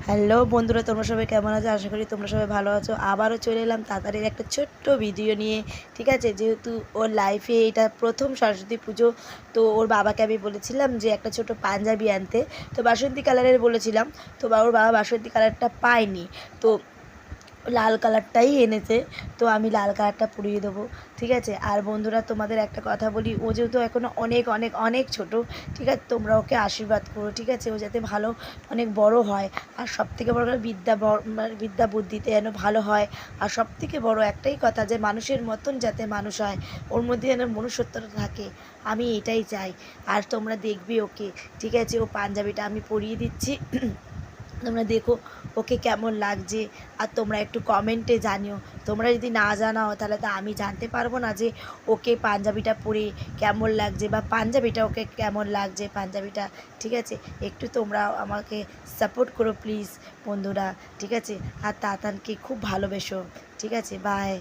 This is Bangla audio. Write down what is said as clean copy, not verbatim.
হ্যালো বন্ধুরা, তোমরা সবাই কেমন আছো? আশা করি তোমরা সবাই ভালো আছো। আবারও চলে এলাম তাড়াতাড়ির একটা ছোট্ট ভিডিও নিয়ে। ঠিক আছে, যেহেতু ওর লাইফে এটা প্রথম সরস্বতী পুজো, তো ওর বাবাকে আমি বলেছিলাম যে একটা ছোট পাঞ্জাবি আনতে। তো বাসন্তী কালারের বলেছিলাম, তো ওর বাবা বাসন্তী কালারটা পায়নি, তো লাল কালারটাই এনেছে। তো আমি লাল কালারটা পরিয়ে দেবো। ঠিক আছে, আর বন্ধুরা তোমাদের একটা কথা বলি, ও যেহেতু এখনও অনেক অনেক অনেক ছোট, ঠিক আছে, তোমরা ওকে আশীর্বাদ করো। ঠিক আছে, ও যাতে ভালো অনেক বড় হয়, আর সবথেকে বড় কথা বিদ্যা বুদ্ধিতে যেন ভালো হয়। আর সবথেকে বড় একটাই কথা, যে মানুষের মতন যাতে মানুষ হয়, ওর মধ্যে যেন মনুষ্যত্বটা থাকে, আমি এটাই চাই। আর তোমরা দেখবে ওকে, ঠিক আছে, ও পাঞ্জাবিটা আমি পরিয়ে দিচ্ছি। তোমরা দেখো ওকে কেমন লাগছে, আর তোমরা একটু কমেন্টে জানিও। তোমরা যদি না জানাও তাহলে তো আমি জানতে পারবো না যে ওকে পাঞ্জাবিটা পরে কেমন লাগছে, বা পাঞ্জাবিটা ওকে কেমন লাগছে পাঞ্জাবিটা। ঠিক আছে, একটু তোমরা আমাকে সাপোর্ট করো প্লিজ বন্ধুরা। ঠিক আছে, আর তাতানকে খুব ভালোবেসো। ঠিক আছে, বাই।